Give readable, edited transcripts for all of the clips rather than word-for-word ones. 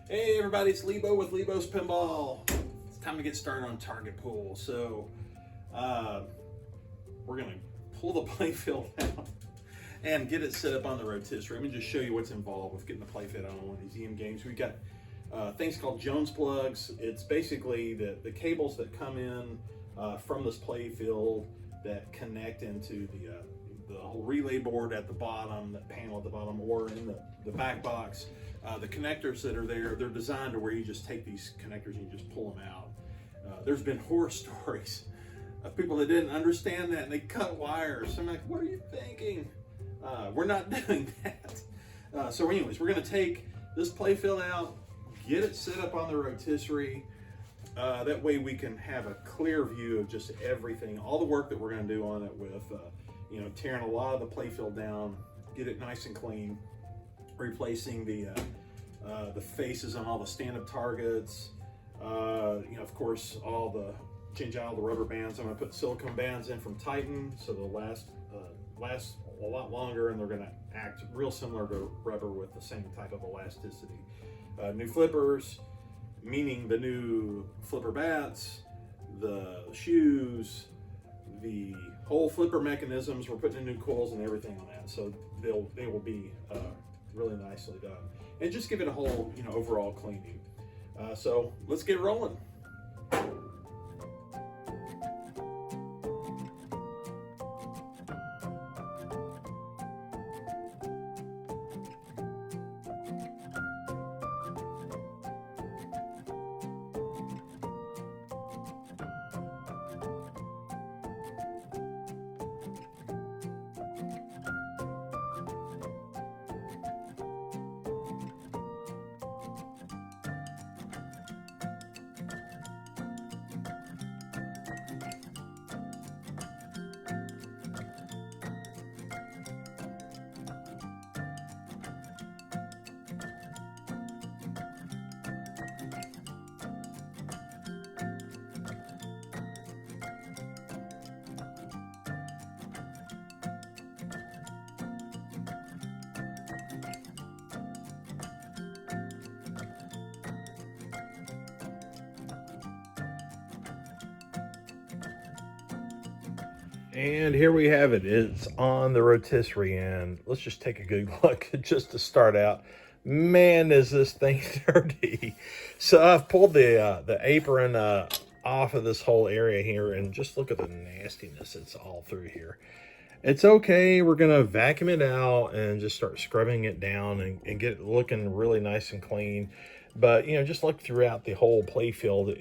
Hey everybody, it's Lebo with Lebo's Pinball. It's time to get started on target pool. So we're gonna pull the playfield out and get it set up on the rotisserie. Let me just show you what's involved with getting the playfield on one of these EM games. We've got things called Jones plugs. It's basically the cables that come in from this playfield that connect into the whole relay board at the bottom, that panel at the bottom, or in the back box. The connectors that are there, they're designed to where you just take these connectors and you just pull them out. There's been horror stories of people that didn't understand that and they cut wires. I'm like, what are you thinking? We're not doing that. So anyways, we're gonna take this playfield out, get it set up on the rotisserie. That way we can have a clear view of just everything, all the work that we're gonna do on it with, tearing a lot of the playfield down, get it nice and clean, replacing the faces on all the stand-up targets. Of course, change out all the rubber bands. I'm gonna put silicone bands in from Titan, so they'll last a lot longer, and they're gonna act real similar to rubber with the same type of elasticity. New flippers, meaning the new flipper bats, the shoes, the whole flipper mechanisms. We're putting in new coils and everything on that, so they will be really nicely done, and just give it a whole overall cleaning. So let's get rolling. And here we have it. It's on the rotisserie, and let's just take a good look just to start out. Man, is this thing dirty. So I've pulled the apron off of this whole area here, and just look at the nastiness it's all through here. It's okay. We're gonna vacuum it out and just start scrubbing it down and get it looking really nice and clean. But just look throughout the whole playfield.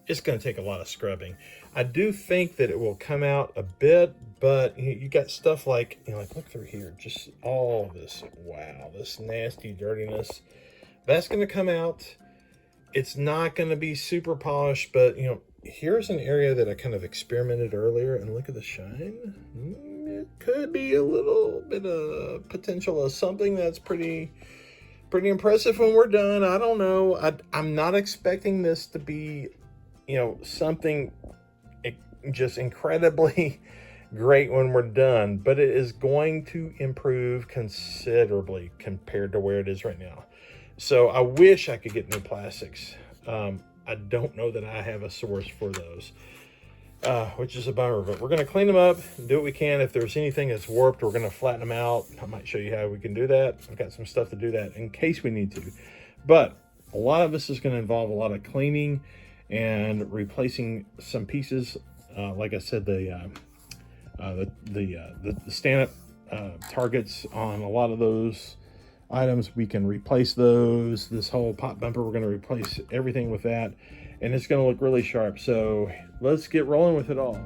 It's going to take a lot of scrubbing. I do think that it will come out a bit, but you got stuff like, like look through here, just all this, wow, this nasty dirtiness. That's going to come out. It's not going to be super polished, but here's an area that I kind of experimented earlier, and look at the shine. It could be a little bit of potential of something that's pretty impressive when we're done. I don't know. I'm not expecting this to be something just incredibly great when we're done, but it is going to improve considerably compared to where it is right now. So I wish I could get new plastics. I don't know that I have a source for those, which is a bummer, but we're going to clean them up and do what we can. If there's anything that's warped, we're going to flatten them out. I might show you how we can do that. I've got some stuff to do that in case we need to, but a lot of this is going to involve a lot of cleaning and replacing some pieces. Like I said, the stand-up targets on a lot of those items, we can replace those. This whole pop bumper, we're going to replace everything with that, and it's going to look really sharp. So let's get rolling with it all.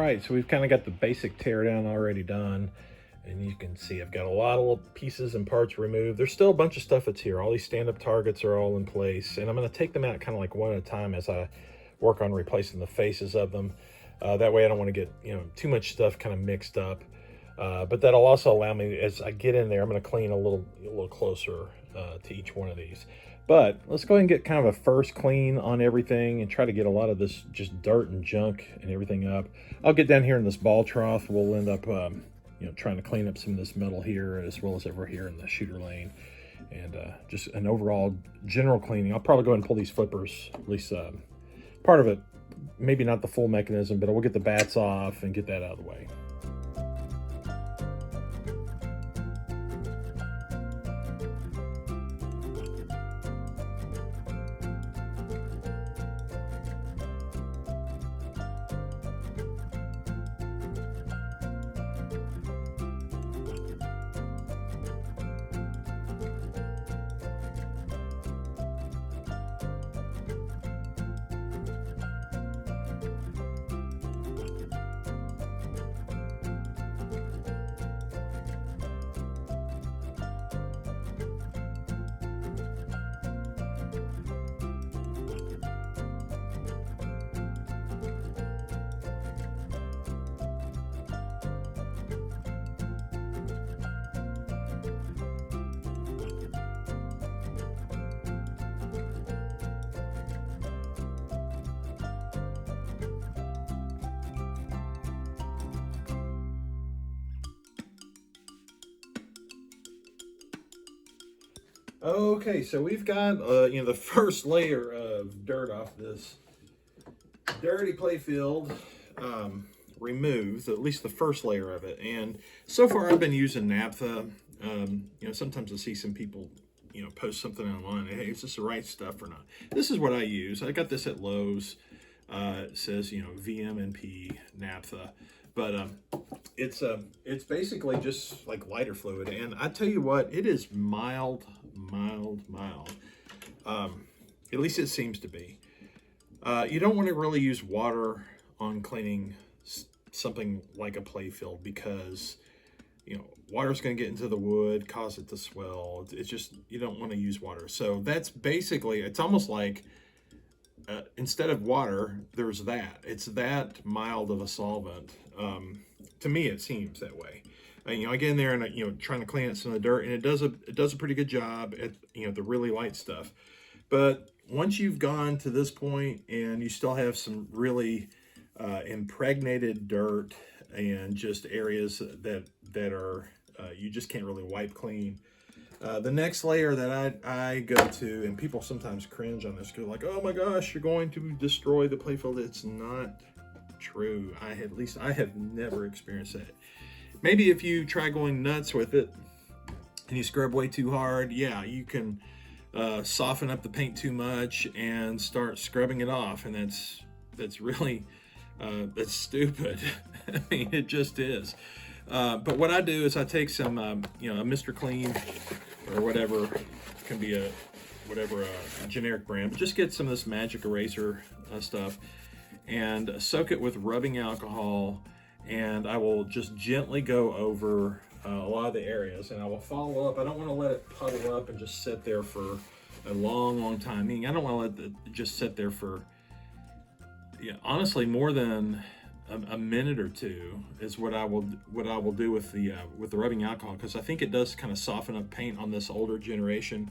right, so we've kind of got the basic teardown already done. And you can see I've got a lot of little pieces and parts removed. There's still a bunch of stuff that's here. All these stand-up targets are all in place. And I'm going to take them out kind of like one at a time as I work on replacing the faces of them. That way I don't want to get, too much stuff kind of mixed up. But that'll also allow me, as I get in there, I'm going to clean a little closer to each one of these. But let's go ahead and get kind of a first clean on everything and try to get a lot of this just dirt and junk and everything up. I'll get down here in this ball trough. We'll end up trying to clean up some of this metal here as well as over here in the shooter lane, and just an overall general cleaning. I'll probably go ahead and pull these flippers, at least part of it, maybe not the full mechanism, but we'll get the bats off and get that out of the way. Okay, so we've got the first layer of dirt off this dirty playfield removed, at least the first layer of it. And so far I've been using naphtha. Sometimes I see some people post something online, hey, is this the right stuff or not? This is what I use. I got this at Lowe's. It says VMNP naphtha, but it's basically just like lighter fluid, and I tell you what, it is mild. At least it seems to be. You don't want to really use water on cleaning something like a playfield because water's going to get into the wood, cause it to swell. It's just, you don't want to use water. So that's basically, it's almost like instead of water, there's that. It's that mild of a solvent. To me, it seems that way. I get in there and trying to clean out some of the dirt, and it does a pretty good job at the really light stuff. But once you've gone to this point and you still have some really impregnated dirt and just areas that are you just can't really wipe clean. The next layer that I go to, and people sometimes cringe on this, because like, oh my gosh, you're going to destroy the playfield. It's not true. I have never experienced that. Maybe if you try going nuts with it and you scrub way too hard, yeah, you can soften up the paint too much and start scrubbing it off, and that's really that's stupid. I mean, it just is. But what I do is I take some a Mr. Clean or whatever, can be a generic brand, but just get some of this magic eraser stuff and soak it with rubbing alcohol, and I will just gently go over a lot of the areas, and I will follow up. I don't want to let it puddle up and just sit there for a long time. Meaning, I don't want to let it just sit there for honestly more than a minute or two is what I will do with the rubbing alcohol, because I think it does kind of soften up paint on this older generation.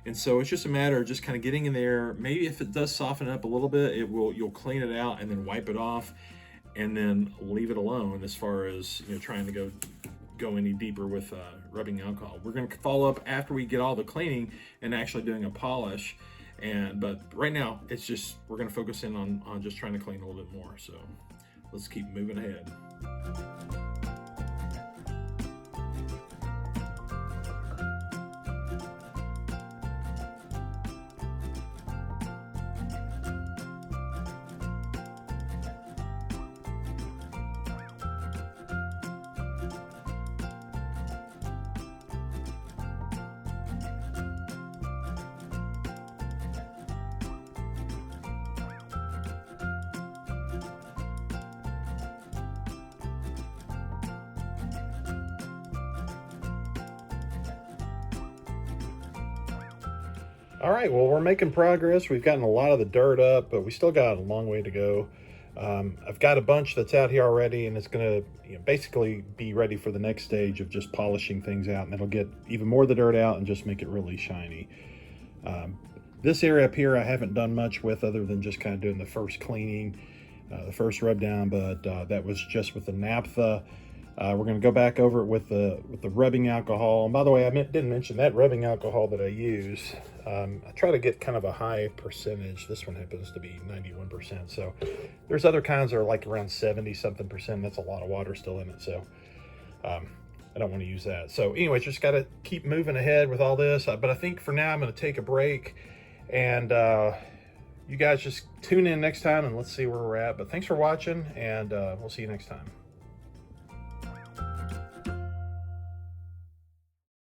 And so it's just a matter of just kind of getting in there. Maybe if it does soften up a little bit, you'll clean it out and then wipe it off, and then leave it alone as far as trying to go any deeper with rubbing alcohol. We're going to follow up after we get all the cleaning and actually doing a polish. But right now it's just, we're going to focus in on just trying to clean a little bit more. So let's keep moving ahead. All right, well, we're making progress. We've gotten a lot of the dirt up, but we still got a long way to go. I've got a bunch that's out here already, and it's going to basically be ready for the next stage of just polishing things out, and it'll get even more of the dirt out and just make it really shiny. This area up here I haven't done much with other than just kind of doing the first cleaning, the first rub down, but that was just with the naphtha. We're going to go back over it with the rubbing alcohol. And by the way, I didn't mention that rubbing alcohol that I use. I try to get kind of a high percentage. This one happens to be 91%. So there's other kinds that are like around 70 something percent. That's a lot of water still in it. So I don't want to use that. So anyway, just got to keep moving ahead with all this. But I think for now I'm going to take a break, and you guys just tune in next time and let's see where we're at. But thanks for watching, and we'll see you next time.